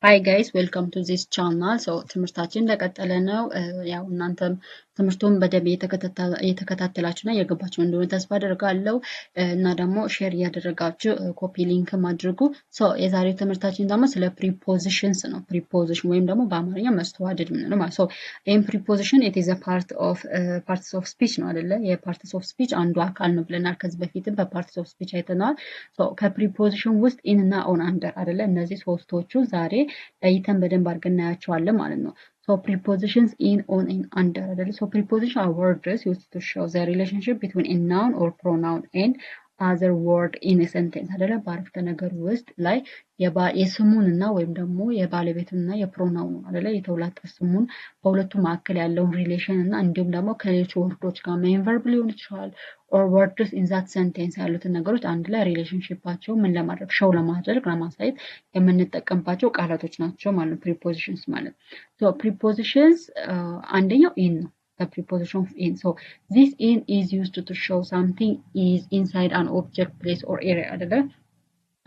Hi guys, welcome to this channel. So ትምህርታችን እንደቀጠለ ነው። ያው እናንተም ትምህርቱን በደንብ እየተከታተላችሁና እየገባችሁ እንደሆነ ተስፋ አደርጋለሁ እና ደግሞ ሼር እያደረጋችሁ ኮፒ ሊንክም አድርጉ። ሶ የዛሬው ትምህርታችን ደግሞ ስለ ፕሪፖዚሽንስ ነው። ፕሪፖዚሽን ወይም ደግሞ በአማርኛ መስተዋድድ ነው ማለት ነው። ይሄን ፕሪፖዚሽን it is a part of parts of speech ነው አይደለ? የፓርትስ ኦፍ ስፒች አንዱ አካል ነው ብለናል። ከዚህ በፊትም በፓርትስ ኦፍ ስፒች አይተናል። ሶ ከፕሪፖዚሽን ውስጥ ኢን እና ኦን አንደር አይደለ? እነዚህ ሶስቶቹ ዛሬ ለይተን በደንብ አድርገን እናያቸዋለን ማለት ነው። So prepositions in, on, and under አይደለ? So preposition are words used to show the relationship between a noun or pronoun and other word in a sentence አይደለ? በአረፍተ ነገር ውስጥ ላይ የስሙን እና ወይም ደግሞ የባለቤቱን እና የፕሮናውን አይደለ? የተውላጠ ስሙን በሁለቱ መካከል ያለውን ሪሌሽን እና እንዲሁም ደግሞ ከሌሎች ወርዶች ጋር ሜን ቨርብ ሊሆን ይችላል or words in that sentence ያሉትን ነገሮች አንድ ላይ ሪሌሽንሺፓቸው ምን ለማድረግ ሾው ለማድረግ ለማሳየት የምንጠቀምባቸው ቃላቶች ናቸው ማለት ነው ፕሪፖዚሽንስ ማለት። ሶ ፕሪፖዚሽንስ አንደኛው ኢን ነው። The preposition of in. So this in is used to show something is inside an object, place or area አይደለ?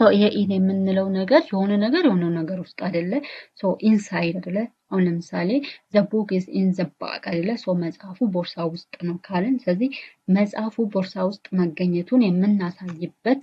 ይሄ ኢን የምንለው ነገር የሆነ ነገር ውስጥ አይደለ? ሶ ኢንሳይድ አይደለ? አሁን ለምሳሌ the book is in the bag አይደለ? ሶ መጽሐፉ ቦርሳ ውስጥ ነው ካልን፣ ስለዚህ መጽሐፉ ቦርሳ ውስጥ መገኘቱን የምናሳይበት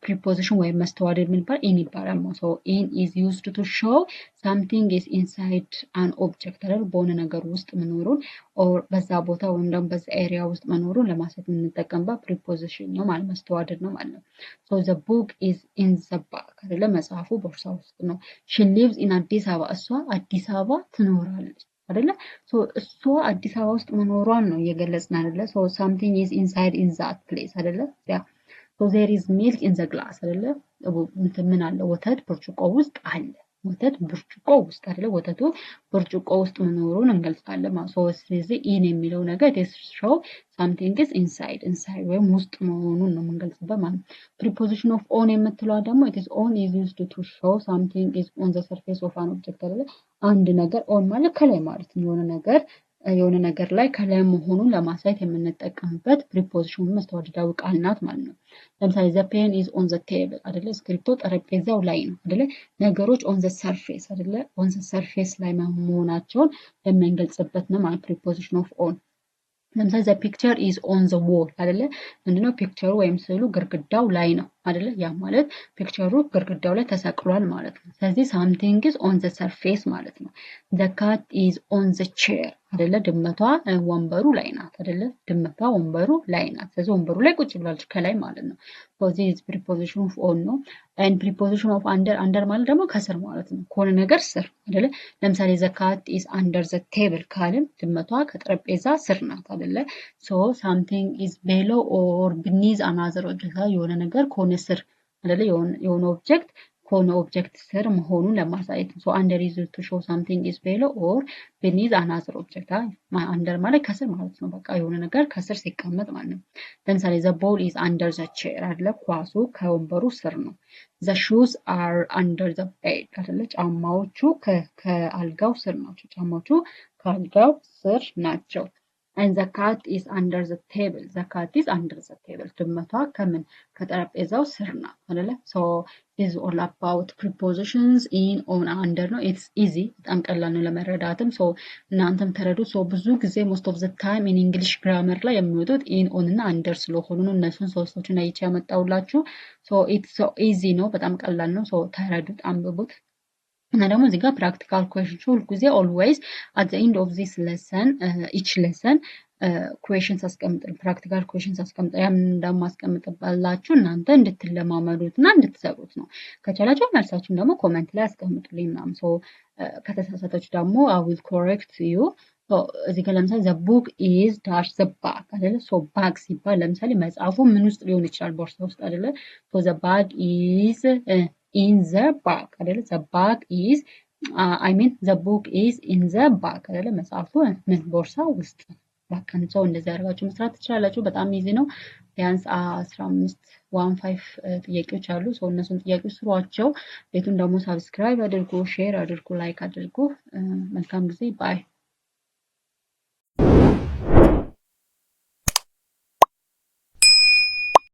preposition ወይም መስተዋድድ ምን ይባላል? ኢን ይባላል። ሶ ኢን is used to show something is inside an object አይደል? በሆነ ነገር ውስጥ መኖሩን ኦር በዛ ቦታ ወይም ደግሞ በዛ ኤሪያ ውስጥ መኖሩን ለማሳየት የምንጠቀምበት preposition ነው ማለት መስተዋድድ ነው ማለት ነው። So the book is in the bag አይደለ? መጽሐፉ ቦርሳ ውስጥ ነው። She lives in አዲስ አበባ፣ እሷ አዲስ አበባ ትኖራለች አይደለ? ሶ እሷ አዲስ አበባ ውስጥ መኖሯን ነው እየገለጽን አይደለ? So something is inside in that place አይደለ? ያ So there is milk in the glass አይደለ? ምን አለ? ወተት ብርጭቆ ውስጥ አለ። ወተት ብርጭቆ ውስጥ አይደለ? ወተቱ ብርጭቆ ውስጥ መኖሩን እንገልጻለን ማለት ነው። ስለዚህ ኢን የሚለው ነገር it show something is inside ወይም ውስጥ መሆኑን ነው የምንገልጽበት ማለት ነው። preposition of on የምትለዋ ደግሞ it is on is used to show something is on the surface of an object አይደለ? አንድ ነገር on ማለት ከላይ ማለት ነው። የሆነ ነገር ላይ ከላይ መሆኑን ለማሳየት የምንጠቀምበት ፕሪፖዚሽን መስተዋድዳዊ ቃል ናት ማለት ነው። ለምሳሌ the pen is on the table አይደለ? እስክሪብቶ ጠረጴዛው ላይ ነው አይደለ? ነገሮች on the surface አይደለ? on the surface ላይ መሆናቸውን የምንገልጽበት ነው ማለት preposition of on። ለምሳሌ the picture is on the wall አይደለ? ምንድነው ፒክቸሩ ወይም ስዕሉ ግድግዳው ላይ ነው አይደለ? ያ ማለት ፒክቸሩ ግድግዳው ላይ ተሰቅሏል ማለት ነው። ስለዚህ something is on the surface ማለት ነው። the cat is on the chair አይደለ? ድመቷ ወንበሩ ላይ ናት አይደለ? ድመቷ ወንበሩ ላይ ናት። ስለዚህ ወንበሩ ላይ ቁጭ ብላለች ከላይ ማለት ነው። ስለዚህ is preposition of on ነው። and preposition of under ማለት ደግሞ ከስር ማለት ነው። ከሆነ ነገር ስር አይደለ? ለምሳሌ the cat is under the table ካልን ድመቷ ከጠረጴዛ ስር ናት አይደለ? so something is below or beneath another object የሆነ ነገር ከሆነ ስር አይደለ? የሆነ ኦብጀክት ከሆነ ኦብጀክት ስር መሆኑን ለማሳየት ነው። so under is to show something is below or beneath another object under ማለት ከስር ማለት ነው። በቃ የሆነ ነገር ከስር ሲቀመጥ ማለት ነው። ለምሳሌ the ball is under the chair አይደለ? ኳሱ ከወንበሩ ስር ነው። the shoes are under the bed አይደለ? ጫማዎቹ ከአልጋው ስር ናቸው። ጫማዎቹ ከአልጋው ስር ናቸው። and the cat is under the table the cat is under the table ድመቷ ከምን ከጠረጴዛው ስር ናት አይደለ? so is all about prepositions in on under ነው። it's easy በጣም ቀላል ነው ለመረዳትም። so እናንተም ተረዱ። so ብዙ ጊዜ most of the time in English grammar ላይ የሚወጡት in on እና under ስለሆኑ ነው እነሱን ሶስቶችን አይቼ ያመጣሁላችሁ። so it's so easy ነው፣ በጣም ቀላል ነው። so ተረዱት፣ አንብቡት። እና ደግሞ እዚህ ጋር ፕራክቲካል ኩዌሽንስ ሁልጊዜ ኦልዌይዝ አት ዘ ኤንድ ኦፍ ዚስ ሌሰን ኢች ሌሰን ኩዌሽንስ አስቀምጥ፣ ፕራክቲካል ኩዌሽንስ አስቀምጥ። ያም እንደማስቀምጥባላችሁ እናንተ እንድትለማመዱት እና እንድትሰሩት ነው። ከቻላችሁ መልሳችሁን ደግሞ ኮሜንት ላይ አስቀምጡልኝ ምናምን። ሶ ከተሳሳታችሁ ደግሞ አይ ዊል ኮሬክት ዩ። እዚህ ጋር ለምሳሌ ዘ ቡክ ኢዝ ዳሽ ዘ ባግ አይደለ? ሶ ባግ ሲባል ለምሳሌ መጽሐፉ ምን ውስጥ ሊሆን ይችላል? ቦርሳ ውስጥ አይደለ? ሶ ዘ ባግ ኢዝ in the bag አይደለ? the bag is I mean the book is in the bag አይደለ? መጽሐፉ ምን ቦርሳ ውስጥ። በቃ ሰው እንደዚህ አድርጋችሁ መስራት ትችላላችሁ። በጣም ኢዚ ነው። ቢያንስ 15 ጥያቄዎች አሉ። ሰው እነሱን ጥያቄዎች ስሯቸው። ቤቱን ደግሞ ሳብስክራይብ አድርጉ፣ ሼር አድርጉ፣ ላይክ አድርጉ። መልካም ጊዜ። ባይ